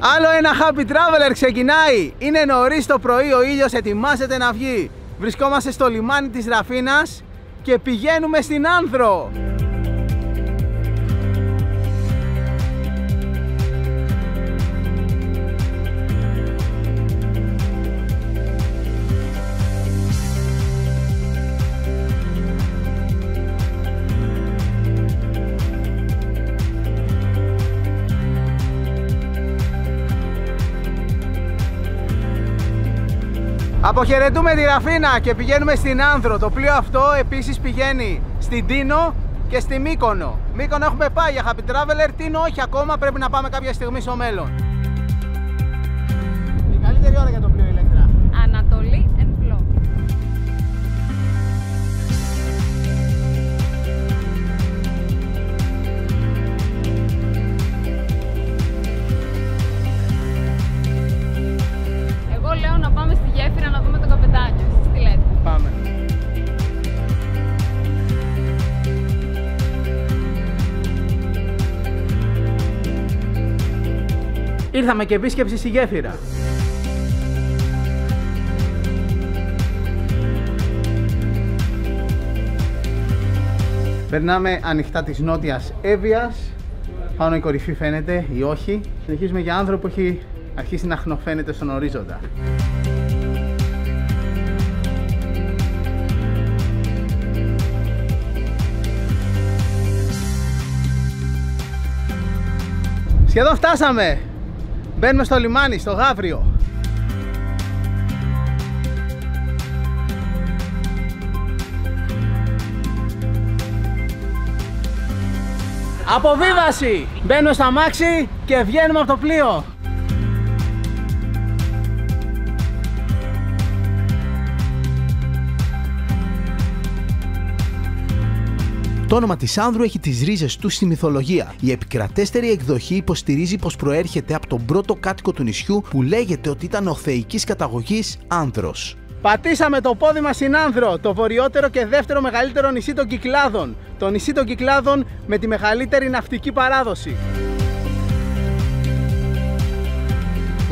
Άλλο ένα Happy Traveler ξεκινάει. Είναι νωρίς το πρωί, ο ήλιος ετοιμάζεται να βγει. Βρισκόμαστε στο λιμάνι της Ραφίνας και πηγαίνουμε στην Άνδρο. Αποχαιρετούμε τη Ραφίνα και πηγαίνουμε στην Άνδρο. Το πλοίο αυτό επίσης πηγαίνει στην Τίνο και στη Μύκονο. Μύκονο έχουμε πάει για Happy Traveler, Τίνο όχι ακόμα, πρέπει να πάμε κάποια στιγμή στο μέλλον. Η καλύτερη ώρα για το πλοίο Ηλέκτρα. Ανατολή εν πλώ. Εγώ λέω να πάμε στη γέφυρα να δούμε το καπετάνιο. Εσείς τι λέτε? Πάμε. Ήρθαμε και επίσκεψη στη γέφυρα. Περνάμε ανοιχτά της Νότιας Εύβοιας. Πάνω η κορυφή φαίνεται ή όχι. Συνεχίζουμε για Άνδρο που έχει αρχίσει να χνοφαίνεται στον ορίζοντα. Σχεδόν φτάσαμε. Μπαίνουμε στο λιμάνι, στο Γαύριο. Αποβίβαση! Μπαίνουμε στο αμάξι και βγαίνουμε από το πλοίο. Το όνομα της Άνδρου έχει τις ρίζες του στη μυθολογία. Η επικρατέστερη εκδοχή υποστηρίζει πως προέρχεται από τον πρώτο κάτοικο του νησιού που λέγεται ότι ήταν ο θεϊκής καταγωγής Άνδρος. Πατήσαμε το πόδι μας στην Άνδρο, το βορειότερο και δεύτερο μεγαλύτερο νησί των Κυκλάδων. Το νησί των Κυκλάδων με τη μεγαλύτερη ναυτική παράδοση.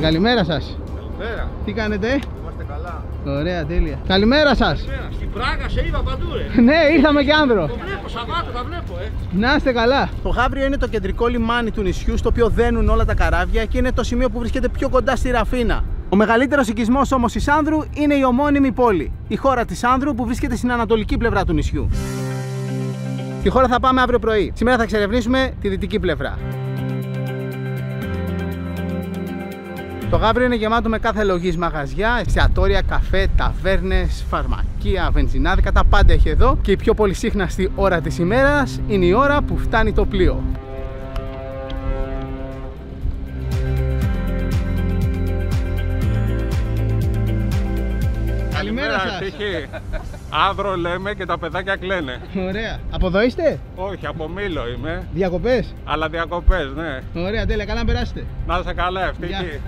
Καλημέρα σας. Καλημέρα. Τι κάνετε? Είμαστε καλά. Ωραία, τέλεια. Καλημέρα σας. Στην Πράγα σε είδα παντού, ρε. Ναι, ήρθαμε και Άνδρο. Το βλέπω, Σαββάτο, τα βλέπω, Να είστε καλά. Το Γαύριο είναι το κεντρικό λιμάνι του νησιού, στο οποίο δένουν όλα τα καράβια και είναι το σημείο που βρίσκεται πιο κοντά στη Ραφίνα. Ο μεγαλύτερος οικισμός όμως της Άνδρου είναι η ομώνυμη πόλη, η χώρα της Άνδρου που βρίσκεται στην ανατολική πλευρά του νησιού. Στη χώρα θα πάμε αύριο πρωί. Σήμερα θα εξερευνήσουμε τη δυτική πλευρά. Το Γαύριο είναι γεμάτο με κάθε λογής μαγαζιά, εστιατόρια, καφέ, ταβέρνες, φαρμακεία, βενζινάδικα, τα πάντα έχει εδώ. Και η πιο πολυσύχναστη ώρα της ημέρας είναι η ώρα που φτάνει το πλοίο. Καλημέρα σας. Άνδρο λέμε και τα παιδάκια κλαίνε. Ωραία. Από εδώ είστε? Όχι, από Μήλο είμαι. Διακοπές? Αλλά διακοπές, ναι. Ωραία, τέλεια. Καλά να περάσετε. Να είστε καλά, ευτυχή.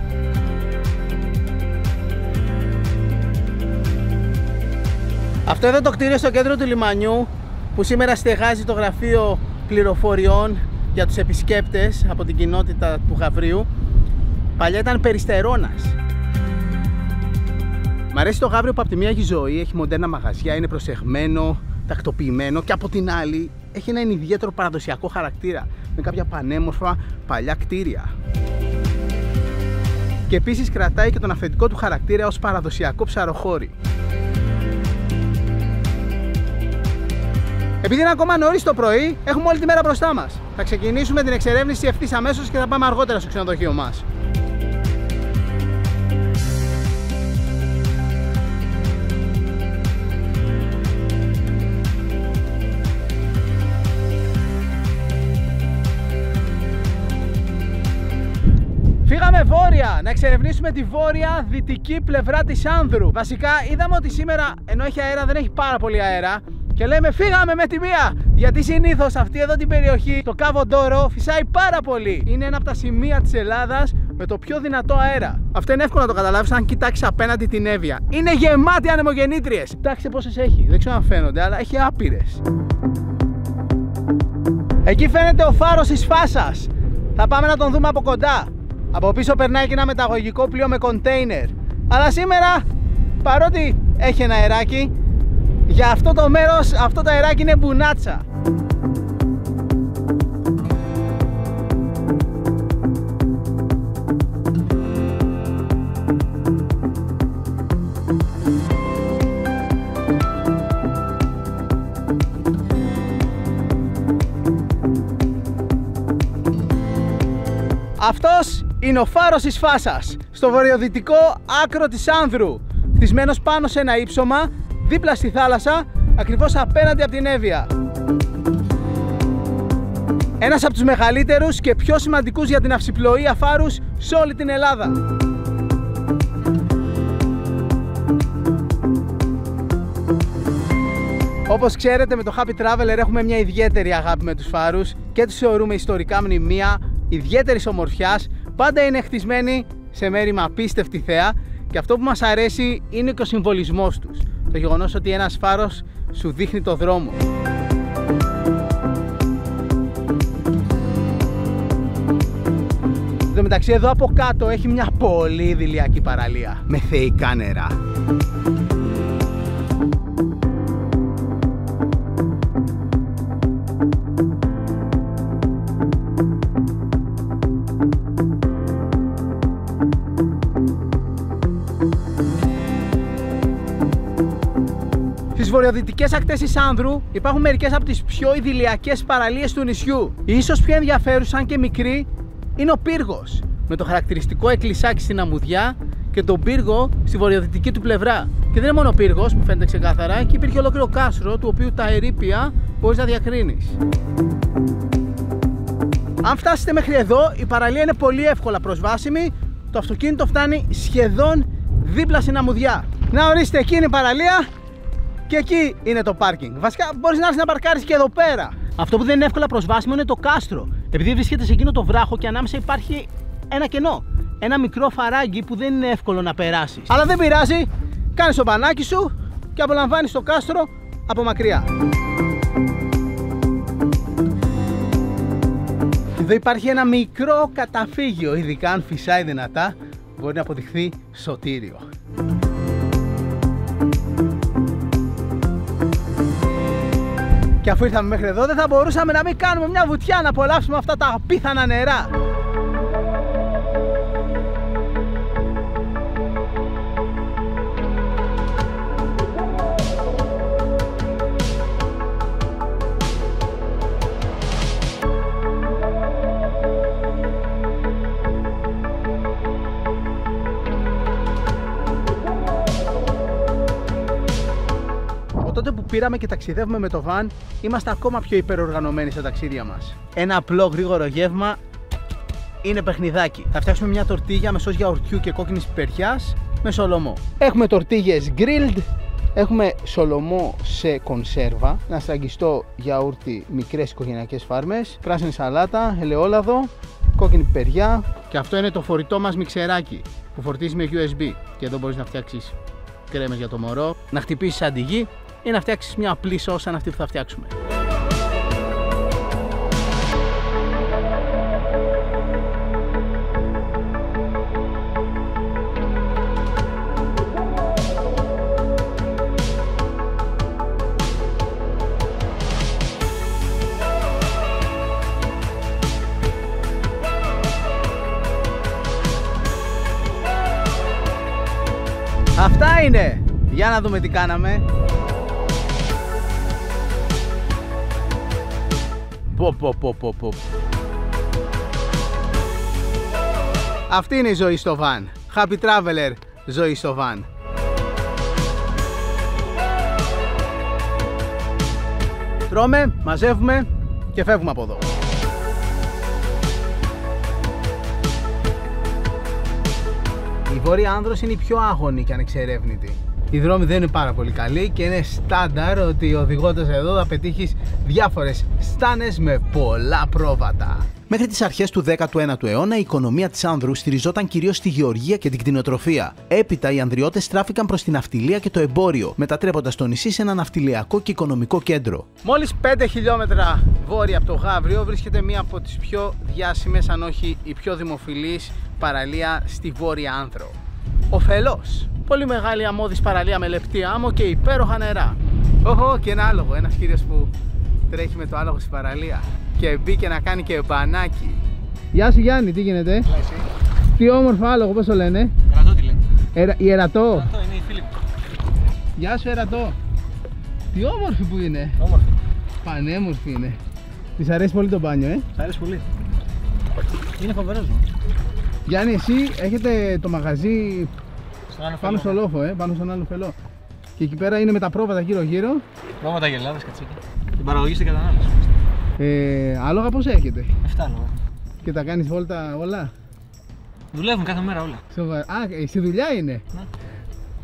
Αυτό εδώ το κτίριο στο κέντρο του λιμανιού που σήμερα στεγάζει το γραφείο πληροφοριών για τους επισκέπτες από την κοινότητα του Γαυρίου, παλιά ήταν περιστερώνας. Μ' αρέσει το Γαύριο που από τη μία έχει ζωή, έχει μοντέρνα μαγαζιά, είναι προσεγμένο, τακτοποιημένο και από την άλλη έχει έναν ιδιαίτερο παραδοσιακό χαρακτήρα με κάποια πανέμορφα παλιά κτίρια. Και επίσης κρατάει και τον αυθεντικό του χαρακτήρα ως παραδοσιακό ψαροχώρι. Επειδή είναι ακόμα νωρίς το πρωί, έχουμε όλη τη μέρα μπροστά μας. Θα ξεκινήσουμε την εξερεύνηση ευθύς αμέσως και θα πάμε αργότερα στο ξενοδοχείο μας. Φύγαμε βόρεια, να εξερευνήσουμε τη βόρεια δυτική πλευρά της Άνδρου. Βασικά είδαμε ότι σήμερα, ενώ έχει αέρα, δεν έχει πάρα πολύ αέρα. Και λέμε φύγαμε με τη μία, γιατί συνήθως αυτή εδώ την περιοχή, το Κάβο Ντόρο, φυσάει πάρα πολύ. Είναι ένα από τα σημεία της Ελλάδας με το πιο δυνατό αέρα. Αυτό είναι εύκολο να το καταλάβεις αν κοιτάξεις απέναντι την Εύβοια. Είναι γεμάτη ανεμογεννήτριες. Κοιτάξτε πόσες έχει, δεν ξέρω αν φαίνονται, αλλά έχει άπειρες. Εκεί φαίνεται ο φάρος της Φάσας. Θα πάμε να τον δούμε από κοντά. Από πίσω περνάει και ένα μεταγωγικό πλοίο με κοντέινερ. Αλλά σήμερα, παρότι έχει ένα αεράκι, για αυτό το μέρος αυτό το αεράκι είναι μπουνάτσα. Αυτός είναι ο φάρος της Φάσας, στο βορειοδυτικό άκρο της Άνδρου, χτισμένος πάνω σε ένα ύψωμα, δίπλα στη θάλασσα, ακριβώς απέναντι από την Εύβοια. Ένας από τους μεγαλύτερους και πιο σημαντικούς για την ναυσιπλοεία φάρους σε όλη την Ελλάδα. Όπως ξέρετε, με το Happy Traveler έχουμε μια ιδιαίτερη αγάπη με τους φάρους και τους θεωρούμε ιστορικά μνημεία ιδιαίτερης ομορφιάς. Πάντα είναι χτισμένοι σε μέρη με απίστευτη θέα και αυτό που μας αρέσει είναι και ο συμβολισμός τους. Το γεγονός ότι ένας φάρος σου δείχνει το δρόμο. Εν τω μεταξύ, εδώ από κάτω έχει μια πολύ ιδηλιακή παραλία με θεϊκά νερά. Στις βορειοδυτικές ακτές της Άνδρου υπάρχουν μερικές από τις πιο ιδηλιακές παραλίες του νησιού. Η ίσως πιο ενδιαφέρουσα και μικρή είναι ο πύργος, με το χαρακτηριστικό εκκλησάκι στην αμμουδιά και τον πύργο στη βορειοδυτική του πλευρά. Και δεν είναι μόνο ο πύργος που φαίνεται ξεκάθαρα, εκεί υπήρχε ολόκληρο κάστρο του οποίου τα ερείπια μπορείς να διακρίνεις. Αν φτάσετε μέχρι εδώ, η παραλία είναι πολύ εύκολα προσβάσιμη. Το αυτοκίνητο φτάνει σχεδόν δίπλα στην αμμουδιά. Να ορίστε, εκεί είναι η παραλία. Και εκεί είναι το πάρκινγκ. Βασικά μπορείς να έρθεις να παρκάρεις και εδώ πέρα. Αυτό που δεν είναι εύκολα προσβάσιμο είναι το κάστρο. Επειδή βρίσκεται σε εκείνο το βράχο και ανάμεσα υπάρχει ένα κενό. Ένα μικρό φαράγγι που δεν είναι εύκολο να περάσεις. Αλλά δεν πειράζει. Κάνεις το μπανάκι σου και απολαμβάνεις το κάστρο από μακριά. Εδώ υπάρχει ένα μικρό καταφύγιο. Ειδικά αν φυσάει δυνατά, μπορεί να αποδειχθεί σωτήριο. Και αφού ήρθαμε μέχρι εδώ, δεν θα μπορούσαμε να μην κάνουμε μια βουτιά να απολαύσουμε αυτά τα απίθανα νερά. Τότε που πήραμε και ταξιδεύουμε με το van, είμαστε ακόμα πιο υπεροργανωμένοι στα ταξίδια μας. Ένα απλό γρήγορο γεύμα είναι παιχνιδάκι. Θα φτιάξουμε μια τορτίγια με σως γιαουρτιού και κόκκινης πιπεριάς με σολομό. Έχουμε τορτίγες grilled, έχουμε σολομό σε κονσέρβα, ένα στραγγιστό γιαούρτι, μικρές οικογενειακές φάρμες, πράσινη σαλάτα, ελαιόλαδο, κόκκινη πιπεριά και αυτό είναι το φορητό μας μιξεράκι που φορτίζει με USB. Και εδώ μπορείς να φτιάξεις κρέμες για το μωρό, να χτυπήσεις αντιγί ή να φτιάξεις μια απλή σως σαν αυτή που θα φτιάξουμε. Αυτά είναι! Για να δούμε τι κάναμε. Αυτή είναι η ζωή στο van. Happy Traveler, ζωή στο van. Τρώμε, μαζεύουμε και φεύγουμε από εδώ. Η Βόρεια Άνδρος είναι η πιο άγωνη και ανεξερεύνητη. Οι δρόμοι δεν είναι πάρα πολύ καλοί και είναι στάνταρ ότι οδηγώντας εδώ θα πετύχεις διάφορες στάνες με πολλά πρόβατα. Μέχρι τις αρχές του 19ου αιώνα η οικονομία της Άνδρου στηριζόταν κυρίως στη γεωργία και την κτηνοτροφία. Έπειτα οι Ανδριώτες στράφηκαν προς την ναυτιλία και το εμπόριο, μετατρέποντας το νησί σε ένα ναυτιλιακό και οικονομικό κέντρο. Μόλις 5 χιλιόμετρα βόρεια από το Γαύριο βρίσκεται μία από τις πιο διάσημες, αν όχι η πιο δημοφιλής παραλία στη Βόρεια Άνδρο. Ο Φελός. Πολύ μεγάλη αμμώδης παραλία με λεπτή άμμο και υπέροχα νερά. Όχο, και ένα άλογο. Ένας κύριος που τρέχει με το άλογο στην παραλία και μπήκε να κάνει και μπανάκι. Γεια σου Γιάννη, τι γίνεται? Τι όμορφο άλογο, πώς το λένε? Ερατό τι λένε. Ιερατό. Ερατό είναι η φίλη μου. Γεια σου Ερατό. Τι όμορφη που είναι. Όμορφη. Πανέμορφη είναι. Της αρέσει πολύ το μπάνιο, Της αρέσει πολύ. Είναι φοβερός. Γιάννη, εσύ έχετε το μαγαζί πάνω στο λόφο, πάνω στον άλλο φελό. Και εκεί πέρα είναι με τα πρόβατα γύρω-γύρω. Πρόβατα, γελάδες, κατσίκια. Την παραγωγή στην κατανάλωση. Άλογα πώς έχετε? 7 άλογα. Και τα κάνεις βόλτα όλα? Δουλεύουν κάθε μέρα όλα. Σοβαρά. Στη δουλειά είναι. Ναι.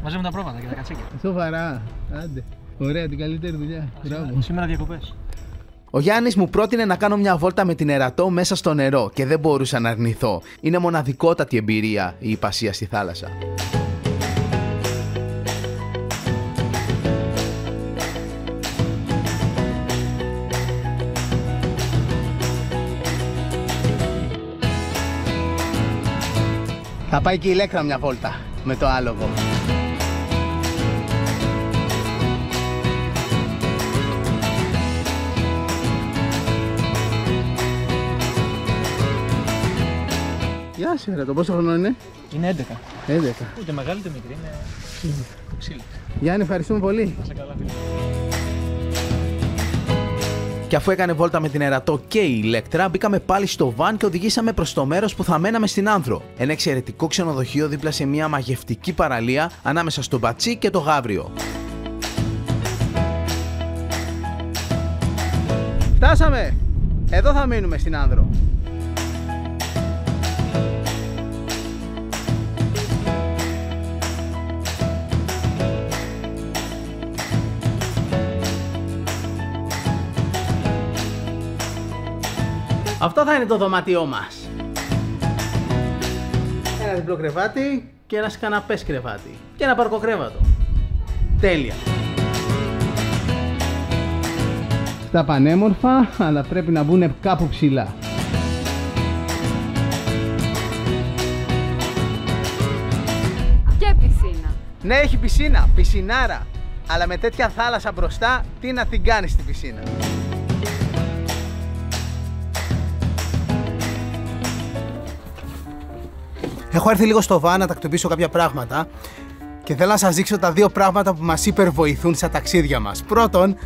Μαζί με τα πρόβατα και τα κατσίκια. Σοβαρά. Άντε. Ωραία, την καλύτερη δουλειά. Μπράβο. Σήμερα διακοπές. Ο Γιάννης μου πρότεινε να κάνω μια βόλτα με την Ερατό μέσα στο νερό και δεν μπορούσα να αρνηθώ. Είναι μοναδικότατη εμπειρία η υπασία στη θάλασσα. Θα πάει και η Ηλέκτρα μια βόλτα με το άλογο. Γεια σου Ερατό, πόσο χρόνο είναι? Είναι 11. 11. Ούτε μεγάλη ούτε μικρή, είναι ξύλι. Γιάννη, ευχαριστούμε πολύ. Να σε καλά, φίλε. Και αφού έκανε βόλτα με την Ερατό και η Ηλέκτρα, μπήκαμε πάλι στο βαν και οδηγήσαμε προς το μέρος που θα μέναμε στην Άνδρο. Ένα εξαιρετικό ξενοδοχείο δίπλα σε μια μαγευτική παραλία ανάμεσα στο Μπατσί και το Γαύριο. Φτάσαμε! Εδώ θα μείνουμε στην Άνδρο. Αυτό θα είναι το δωμάτιό μας. Ένα διπλό κρεβάτι και ένα καναπές κρεβάτι. Και ένα παρκοκρέβατο. Τέλεια. Στα πανέμορφα, αλλά πρέπει να μπουν κάπου ψηλά. Και πισίνα. Ναι, έχει πισίνα, πισινάρα. Αλλά με τέτοια θάλασσα μπροστά, τι να την κάνεις στην πισίνα. Έχω έρθει λίγο στο βαν να τακτοποιήσω κάποια πράγματα και θέλω να σας δείξω τα δύο πράγματα που μας υπερβοηθούν στα ταξίδια μας. Πρώτον,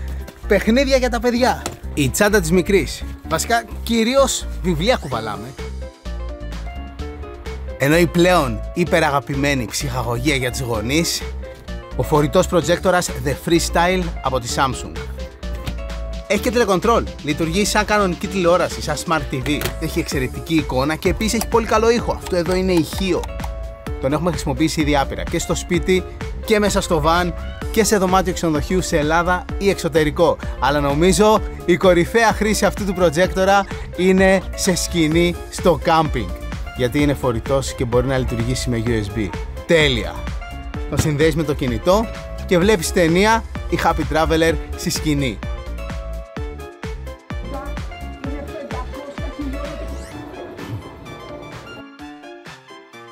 παιχνίδια για τα παιδιά. Η τσάντα της μικρής. Βασικά, κυρίως βιβλία κουβαλάμε. Ενώ η πλέον υπεραγαπημένη ψυχαγωγία για τις γονείς, ο φορητός προτζέκτορας The Freestyle από τη Samsung. Έχει και τηλεκοντρόλ, λειτουργεί σαν κανονική τηλεόραση, σαν Smart TV. Έχει εξαιρετική εικόνα και επίσης έχει πολύ καλό ήχο. Αυτό εδώ είναι ηχείο. Τον έχουμε χρησιμοποιήσει ήδη άπειρα και στο σπίτι και μέσα στο βαν και σε δωμάτιο ξενοδοχείου σε Ελλάδα ή εξωτερικό. Αλλά νομίζω η κορυφαία χρήση αυτού του προτζέκτορα είναι σε σκηνή στο κάμπινγκ. Γιατί είναι φορητός και μπορεί να λειτουργήσει με USB. Τέλεια! Το συνδέεις με το κινητό και βλέπεις ταινία η Happy Traveler στη σκηνή.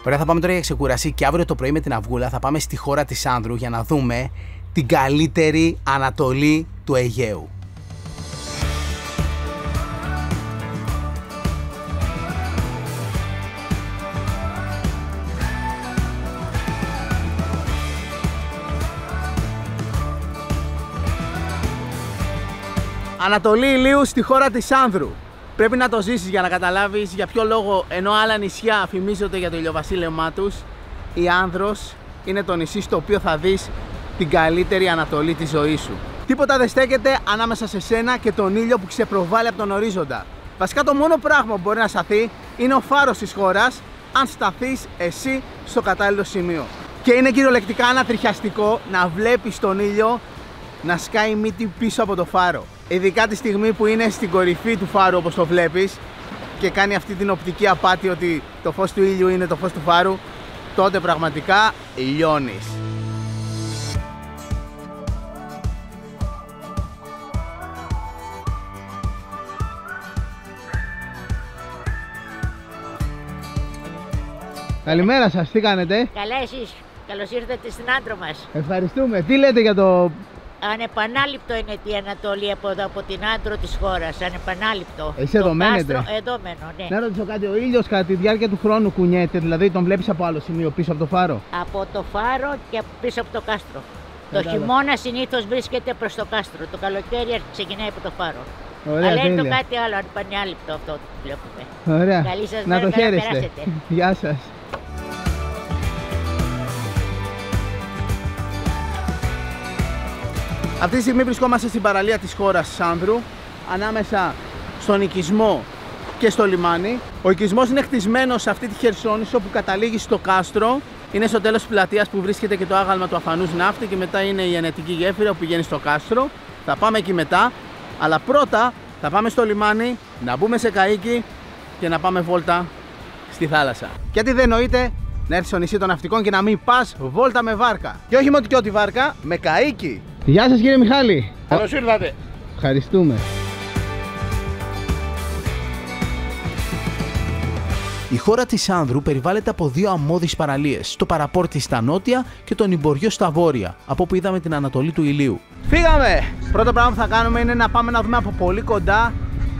Ωραία, θα πάμε τώρα για ξεκούραση και αύριο το πρωί με την Αυγούλα θα πάμε στη χώρα της Άνδρου για να δούμε την καλύτερη Ανατολή του Αιγαίου. Ανατολή ηλίου στη χώρα της Άνδρου. Πρέπει να το ζήσεις για να καταλάβεις για ποιο λόγο, ενώ άλλα νησιά φημίζονται για το ηλιοβασίλευμά τους, η Άνδρος είναι το νησί στο οποίο θα δεις την καλύτερη Ανατολή της ζωής σου. Τίποτα δεν στέκεται ανάμεσα σε σένα και τον ήλιο που ξεπροβάλλει από τον ορίζοντα. Βασικά το μόνο πράγμα που μπορεί να σταθεί είναι ο φάρος της χώρας, αν σταθείς εσύ στο κατάλληλο σημείο. Και είναι κυριολεκτικά ανατριχιαστικό να βλέπεις τον ήλιο να σκάει μύτη πίσω από το φάρο. Ειδικά τη στιγμή που είναι στην κορυφή του φάρου όπως το βλέπεις και κάνει αυτή την οπτική απάτη ότι το φως του ήλιου είναι το φως του φάρου, τότε πραγματικά λιώνεις. Καλημέρα σας, τι κάνετε? Καλά εσείς, καλώς ήρθατε στην Άντρο μας. Ευχαριστούμε. Τι λέτε για το... Ανεπανάληπτο είναι η Ανατολή από εδώ, από την Άντρο της χώρας, ανεπανάληπτο. Εσύ εδώ μένετε? Εδώ μένω, ναι. Να ρωτήσω κάτι, ο ήλιος κατά τη διάρκεια του χρόνου κουνιέται, δηλαδή τον βλέπεις από άλλο σημείο πίσω από το φάρο? Από το φάρο και πίσω από το κάστρο. Το Κατάλαβα. χειμώνα συνήθως βρίσκεται προς το κάστρο, το καλοκαίρι ξεκινάει από το φάρο. Ωραία, Αλλά είναι το τέλεια. κάτι άλλο, ανεπανάληπτο αυτό που βλέπουμε. Ωραία. Καλή σας Να μέρα, το καλά χαίρεστε. περάσετε. Γεια σας. Αυτή τη στιγμή βρισκόμαστε στην παραλία της χώρας Σάνδρου, ανάμεσα στον οικισμό και στο λιμάνι. Ο οικισμός είναι χτισμένος σε αυτή τη χερσόνησο που καταλήγει στο κάστρο. Είναι στο τέλος της πλατείας που βρίσκεται και το άγαλμα του αφανούς ναύτη και μετά είναι η ενετική γέφυρα που πηγαίνει στο κάστρο. Θα πάμε εκεί μετά, αλλά πρώτα θα πάμε στο λιμάνι, να μπούμε σε καΐκι και να πάμε βόλτα στη θάλασσα. Γιατί δεν νοείται να έρθεις στο νησί των ναυτικών και να μην πας βόλτα με βάρκα. Και όχι μόνο και ό,τι βάρκα, με καΐκι. Γεια σας κύριε Μιχάλη. Καλώς ήρθατε. Ευχαριστούμε. Η χώρα της Άνδρου περιβάλλεται από δύο αμμώδεις παραλίες, το Παραπόρτι στα νότια και τον Ιμποριό στα βόρεια, από όπου είδαμε την Ανατολή του ηλίου. Φύγαμε! Πρώτο πράγμα που θα κάνουμε είναι να πάμε να δούμε από πολύ κοντά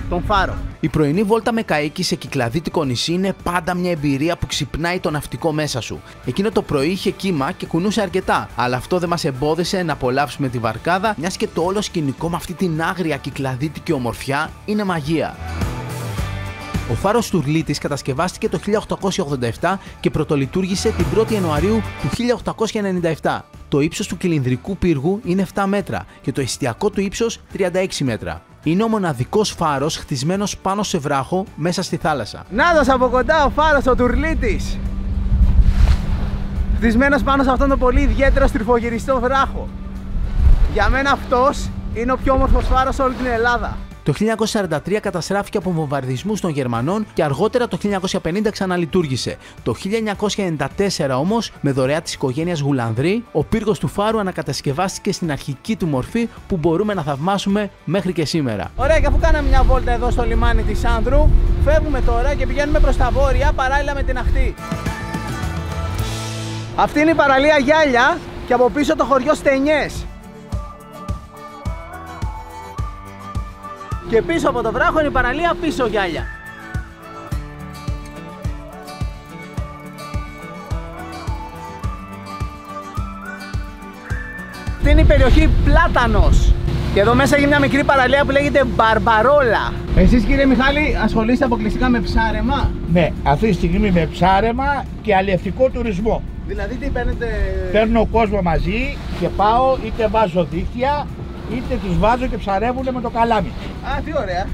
τον φάρο. Η πρωινή βόλτα με καΐκι σε κυκλαδίτικο νησί είναι πάντα μια εμπειρία που ξυπνάει το ναυτικό μέσα σου. Εκείνο το πρωί είχε κύμα και κουνούσε αρκετά, αλλά αυτό δεν μας εμπόδισε να απολαύσουμε τη βαρκάδα, μιας και το όλο σκηνικό με αυτή την άγρια κυκλαδίτικη ομορφιά είναι μαγεία. Ο φάρος Τουρλίτης κατασκευάστηκε το 1887 και πρωτολειτουργήσε την 1η Ιανουαρίου του 1897. Το ύψος του κυλινδρικού πύργου είναι 7 μέτρα και το εστιακό του ύψος 36 μέτρα. Είναι ο μοναδικός φάρος χτισμένος πάνω σε βράχο μέσα στη θάλασσα. Νάτος από κοντά ο φάρος ο Τουρλίτης. Χτισμένος πάνω σε αυτόν τον πολύ ιδιαίτερο στριφογυριστό βράχο. Για μένα αυτός είναι ο πιο όμορφος φάρος σε όλη την Ελλάδα. Το 1943 καταστράφηκε από βομβαρδισμούς των Γερμανών και αργότερα το 1950 ξαναλειτουργήσε. Το 1994 όμως, με δωρεά της οικογένειας Γουλανδρή, ο πύργος του φάρου ανακατασκευάστηκε στην αρχική του μορφή που μπορούμε να θαυμάσουμε μέχρι και σήμερα. Ωραία, και αφού κάναμε μια βόλτα εδώ στο λιμάνι της Άνδρου, φεύγουμε τώρα και πηγαίνουμε προς τα βόρεια παράλληλα με την ακτή. Αυτή είναι η παραλία Γιάλια και από πίσω το χωριό Στενιές. Και πίσω από το βράχο είναι η παραλία Πίσω Γιάλια. Αυτή είναι η περιοχή Πλάτανος. Και εδώ μέσα έχει μια μικρή παραλία που λέγεται Μπαρμπαρόλα. Εσείς κύριε Μιχάλη ασχολείστε αποκλειστικά με ψάρεμα? Ναι, αυτή τη στιγμή με ψάρεμα και αλλιευτικό τουρισμό. Δηλαδή τι παίρνετε? Παίρνω κόσμο μαζί και πάω, είτε βάζω δίχτυα, είτε τους βάζω και ψαρεύουν με το καλάμι. Α, τι ωραία.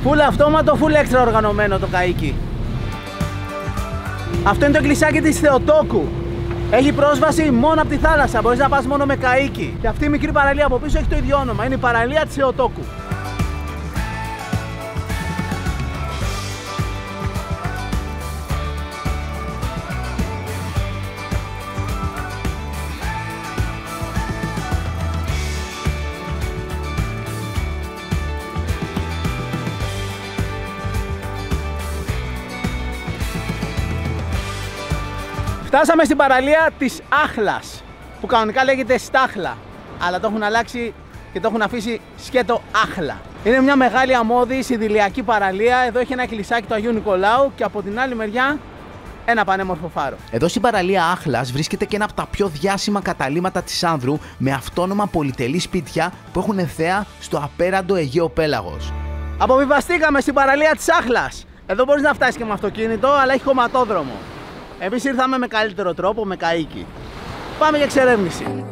Φουλ αυτόματο, φουλ έξτρα οργανωμένο το καΐκι. Αυτό είναι το εκκλησάκι της Θεοτόκου. Έχει πρόσβαση μόνο από τη θάλασσα, μπορείς να πας μόνο με καΐκι. Και αυτή η μικρή παραλία από πίσω έχει το ίδιο όνομα, είναι η παραλία της Θεοτόκου. Φτάσαμε στην παραλία της Άχλας, που κανονικά λέγεται Στάχλα, αλλά το έχουν αλλάξει και το έχουν αφήσει σκέτο Άχλα. Είναι μια μεγάλη αμμώδης ιδηλιακή παραλία, εδώ έχει ένα εκκλησάκι του Αγίου Νικολάου και από την άλλη μεριά ένα πανέμορφο φάρο. Εδώ στην παραλία Άχλας βρίσκεται και ένα από τα πιο διάσημα καταλύματα της Άνδρου με αυτόνομα πολυτελή σπίτια που έχουν θέα στο απέραντο Αιγαίο πέλαγος. Αποβιβαστήκαμε στην παραλία της Άχλας. Εδώ μπορείς να φτάσεις και με αυτοκίνητο, αλλά έχει χωματόδρομο. Εμείς ήρθαμε με καλύτερο τρόπο, με καΐκι. Πάμε για εξερεύνηση.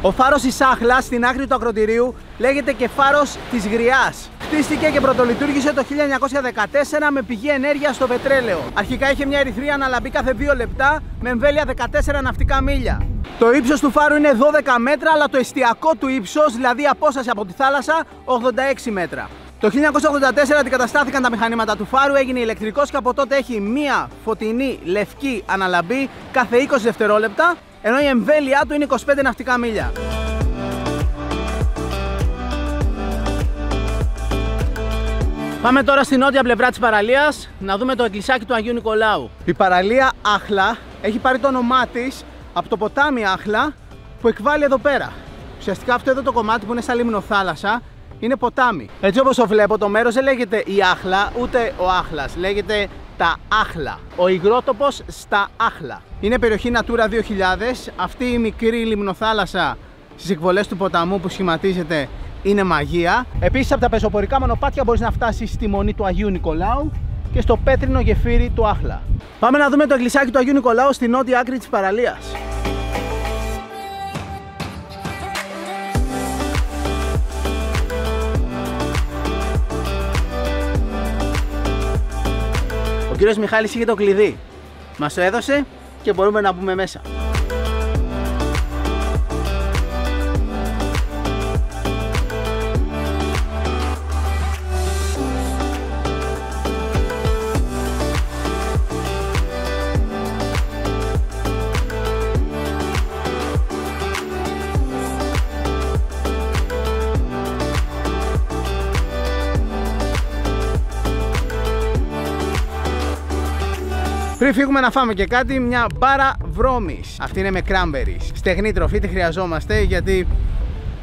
Ο φάρος της Άχλας στην άκρη του ακροτηρίου λέγεται και φάρος της Γριάς. χτίστηκε και πρωτολειτουργήσε το 1914 με πηγή ενέργειας στο πετρέλαιο. Αρχικά είχε μια ερυθρή αναλαμπή κάθε 2 λεπτά με εμβέλεια 14 ναυτικά μίλια. Το ύψος του φάρου είναι 12 μέτρα, αλλά το εστιακό του ύψος, δηλαδή η απόσταση από τη θάλασσα, 86 μέτρα. Το 1984 αντικαταστάθηκαν τα μηχανήματα του φάρου, έγινε ηλεκτρικός και από τότε έχει μία φωτεινή λευκή αναλαμπή κάθε 20 δευτερόλεπτα, ενώ η εμβέλειά του είναι 25 ναυτικά μίλια. Πάμε τώρα στην νότια πλευρά της παραλίας να δούμε το εκκλησάκι του Αγίου Νικολάου. Η παραλία Άχλα έχει πάρει το όνομά της από το ποτάμι Άχλα που εκβάλλει εδώ πέρα. Ουσιαστικά αυτό εδώ το κομμάτι που είναι σαν λιμνοθάλασσα είναι ποτάμι. Έτσι όπως το βλέπω, το μέρος δεν λέγεται η Άχλα ούτε ο Άχλας, λέγεται τα Άχλα. Ο υγρότοπος στα Άχλα. Είναι περιοχή Natura 2000. Αυτή η μικρή λιμνοθάλασσα στις εκβολές του ποταμού που σχηματίζεται είναι μαγεία. Επίσης από τα πεζοπορικά μονοπάτια μπορείς να φτάσεις στη μονή του Αγίου Νικολάου και στο πέτρινο γεφύρι του Άχλα. Πάμε να δούμε το εκκλησάκι του Αγίου Νικολάου στη νότια άκρη της παραλίας. Ο κύριος Μιχάλης είχε το κλειδί. Μας το έδωσε και μπορούμε να μπούμε μέσα. Πριν φύγουμε να φάμε και κάτι, μια μπάρα βρώμης. Αυτή είναι με cranberries. Στεγνή τροφή, τη χρειαζόμαστε γιατί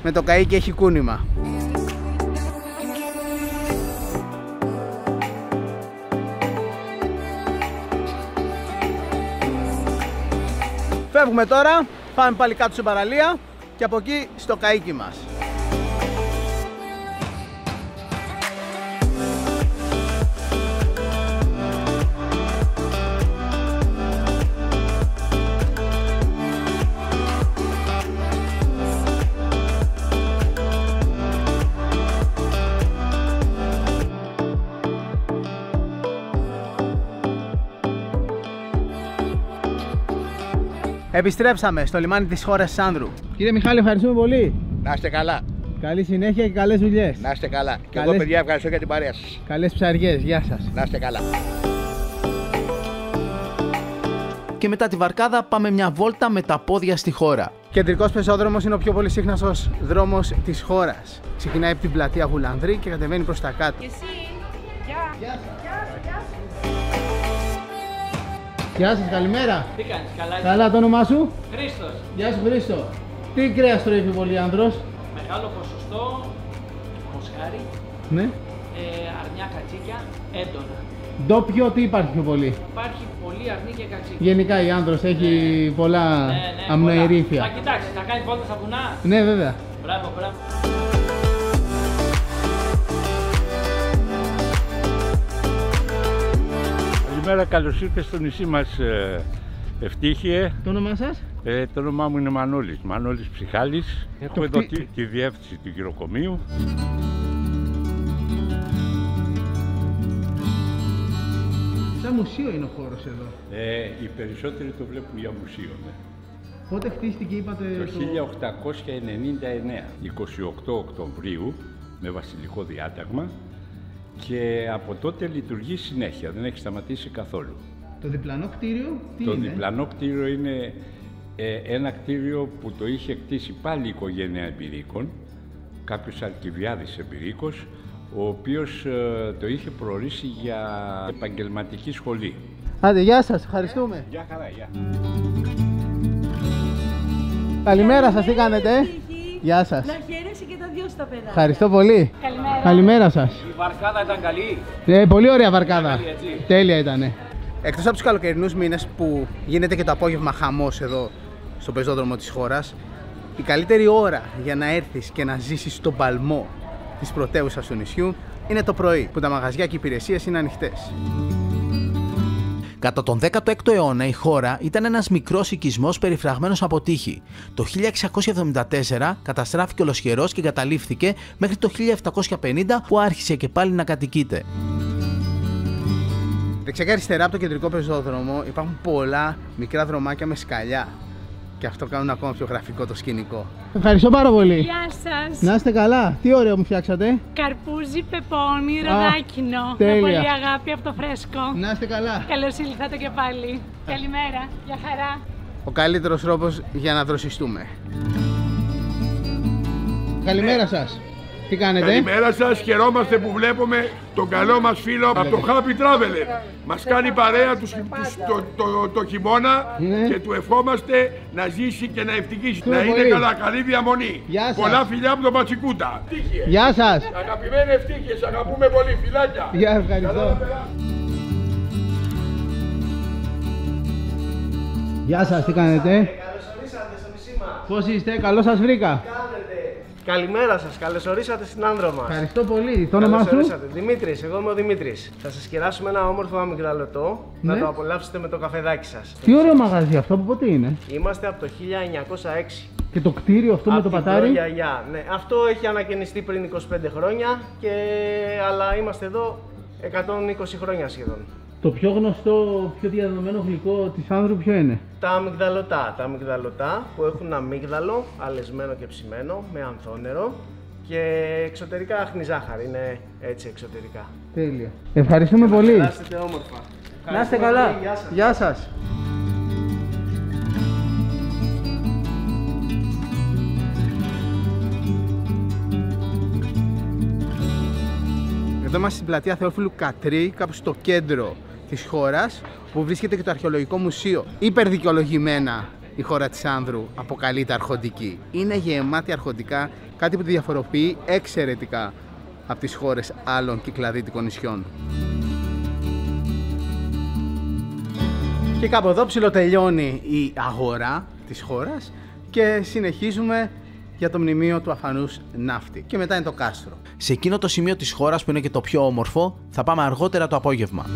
με το καΐκι έχει κούνημα. Φεύγουμε τώρα, πάμε πάλι κάτω στην παραλία και από εκεί στο καΐκι μας. Επιστρέψαμε στο λιμάνι της χώρας Σάνδρου. Κύριε Μιχάλη, ευχαριστούμε πολύ. Να είστε καλά. Καλή συνέχεια και καλές δουλειές. Να είστε καλά. Και εγώ, παιδιά, ευχαριστώ για την παρέα σας. Καλές ψαριές. Γεια σας. Να είστε καλά. Και μετά τη βαρκάδα πάμε μια βόλτα με τα πόδια στη χώρα. Κεντρικός πεζόδρομος είναι ο πιο πολύ σύχναστος δρόμος της χώρας. Ξεκινάει από την πλατεία Γουλανδρή και κατεβαίνει προς τα κάτω. Και εσύ. Γεια σας. Γεια σας, καλημέρα. Τι κάνεις, καλά? Καλά, το όνομά σου? Χρήστος. Γεια σου, Χρήστο. Τι κρέας τρώει πιο πολύ άνδρος? Μεγάλο ποσοστό, μοσχάρι, Ναι. αρνιά, κατσίκια, έντονα. Ντόπιο, τι υπάρχει πιο πολύ? Υπάρχει πολύ αρνί και κατσίκια. Γενικά η άνδρος έχει πολλά αμνοερήφια. Θα κοιτάξεις, θα κάνει βόλτα στα βουνά. Ναι, βέβαια. Μπράβο, μπράβο. Καλημέρα, καλώς ήρθατε στο νησί μας Ευτύχιε. Το όνομά σας? Το όνομά μου είναι Μανώλης, Μανώλης Ψυχάλης. Έχω εδώ τη διεύθυνση του γυροκομείου. Σαν μουσείο είναι ο χώρος εδώ. Οι περισσότεροι το βλέπουν για μουσείο, ναι. Πότε χτίστηκε, είπατε? Το 1899, 28 Οκτωβρίου, με βασιλικό διάταγμα. Και από τότε λειτουργεί συνέχεια, δεν έχει σταματήσει καθόλου. Το διπλανό κτίριο τι είναι? Το είναι? διπλανό κτίριο είναι ένα κτίριο που το είχε κτίσει πάλι η οικογένεια Εμπειρίκων, κάποιος Αλκιβιάδης Εμπειρίκος, ο οποίος το είχε προορίσει για επαγγελματική σχολή. Άντε, γεια σας, ευχαριστούμε. Γεια χαρά, γεια. Καλημέρα σας, τι κάνετε? Γεια σας. Να χαίρεσαι και τα δυο στα παιδάκια. Ευχαριστώ πολύ. Καλημέρα. Καλημέρα σας. Η βαρκάδα ήταν καλή. Πολύ ωραία βαρκάδα. Καλή, έτσι. Τέλεια ήτανε. Εκτός από τους καλοκαιρινούς μήνες που γίνεται και το απόγευμα χαμός εδώ στο πεζόδρομο της χώρας, η καλύτερη ώρα για να έρθεις και να ζήσεις στον παλμό της πρωτεύουσας του νησιού είναι το πρωί, που τα μαγαζιά και οι υπηρεσίες είναι ανοιχτές. Κατά τον 16ο αιώνα η χώρα ήταν ένας μικρός οικισμός περιφραγμένος από τείχη. Το 1674 καταστράφηκε ολοσχερός και εγκαταλείφθηκε μέχρι το 1750 που άρχισε και πάλι να κατοικείται. Δεξιά και αριστερά από το κεντρικό πεζόδρομο υπάρχουν πολλά μικρά δρομάκια με σκαλιά. Και αυτό κάνουν ακόμα πιο γραφικό το σκηνικό. Ευχαριστώ πάρα πολύ. Γεια σας. Να είστε καλά. Τι ωραίο μου φτιάξατε. Καρπούζι, πεπόνι, ροδάκινο. τέλεια. Με πολύ αγάπη από το φρέσκο. Να είστε καλά. Καλώς ήλθατε και πάλι. Καλημέρα. Γεια χαρά. Ο καλύτερος τρόπος για να δροσιστούμε. Καλημέρα σας. Τι κάνετε? Καλημέρα σας, χαιρόμαστε που βλέπουμε τον καλό μας φίλο από το Happy Traveler. Μας κάνει παρέα το χειμώνα και του ευχόμαστε να ζήσει και να ευτυχήσει. Να είναι καλά, καλή διαμονή. Πολλά φιλιά από τον Πατσικούτα. Γεια σας. Αγαπημένοι ευτύχες, αγαπούμε πολύ, φιλάκια. Γεια, ευχαριστώ. Γεια σας, τι κάνετε? Καλώς ορίσατε στο νησί μας. Πώς είστε, καλώς σας βρήκα. Καλημέρα σας, καλώς ορίσατε στην Άνδρο μας. Ευχαριστώ πολύ. Το όνομά σου? Δημήτρης, εγώ είμαι ο Δημήτρης. Θα σας κεράσουμε ένα όμορφο αμυγδαλωτό, να το απολαύσετε με το καφεδάκι σας. Τι ωραίο μαγαζί αυτό, από πότε είναι? Είμαστε από το 1906. Και το κτίριο αυτό με το πατάρι? Ναι, αυτό έχει ανακαινιστεί πριν 25 χρόνια, αλλά είμαστε εδώ 120 χρόνια σχεδόν. Το πιο γνωστό, πιο διαδεδομένο γλυκό της Άνδρου ποιο είναι? Τα αμυγδαλωτά που έχουν αμύγδαλο, αλεσμένο και ψημένο, με ανθόνερο και εξωτερικά άχνη ζάχαρη, είναι έτσι εξωτερικά. Τέλεια. Ευχαριστούμε πολύ. Να είστε όμορφα. Να είστε καλά. Γεια σας. Εδώ είμαστε στην πλατεία Θεόφιλου Κατρί, κάπου στο κέντρο της χώρας, που βρίσκεται και το αρχαιολογικό μουσείο. Υπερδικαιολογημένα η χώρα της Άνδρου αποκαλείται αρχοντική. Είναι γεμάτη αρχοντικά, κάτι που τη διαφοροποιεί εξαιρετικά από τις χώρες άλλων κυκλαδίτικων νησιών. Και κάπου εδώ ψιλοτελειώνει η αγορά της χώρας και συνεχίζουμε για το μνημείο του αφανούς ναύτη. Και μετά είναι το κάστρο. Σε εκείνο το σημείο της χώρας που είναι και το πιο όμορφο, θα πάμε αργότερα το απόγευμα.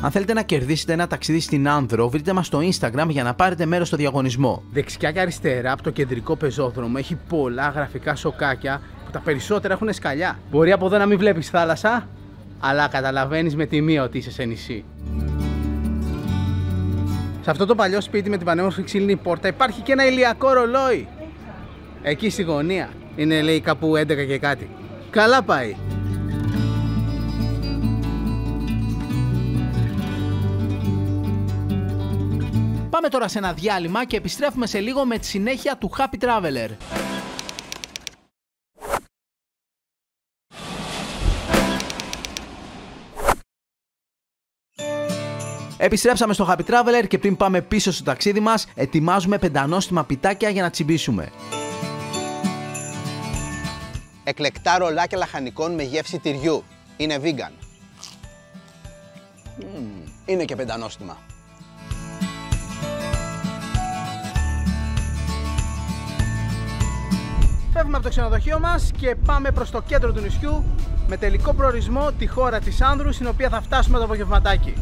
Αν θέλετε να κερδίσετε ένα ταξίδι στην Άνδρο, βρείτε μας στο Instagram για να πάρετε μέρος στο διαγωνισμό. Δεξιά και αριστερά από το κεντρικό πεζόδρομο έχει πολλά γραφικά σοκάκια που τα περισσότερα έχουν σκαλιά. Μπορεί από εδώ να μην βλέπεις θάλασσα, αλλά καταλαβαίνεις με τη μία ότι είσαι σε νησί. Σε αυτό το παλιό σπίτι με την πανέμορφη ξύλινη πόρτα υπάρχει και ένα ηλιακό ρολόι. Εκεί στη γωνία. Είναι, λέει, κάπου 11 και κάτι. Καλά πάει. Πάμε τώρα σε ένα διάλειμμα και επιστρέφουμε σε λίγο με τη συνέχεια του Happy Traveler. Επιστρέψαμε στο Happy Traveler και πριν πάμε πίσω στο ταξίδι μας, ετοιμάζουμε πεντανόστιμα πιτάκια για να τσιμπήσουμε. Εκλεκτά ρολάκια λαχανικών με γεύση τυριού. Είναι vegan. Είναι και πεντανόστιμα. Φεύγουμε από το ξενοδοχείο μας και πάμε προς το κέντρο του νησιού με τελικό προορισμό τη χώρα της Άνδρου, στην οποία θα φτάσουμε το απογευματάκι.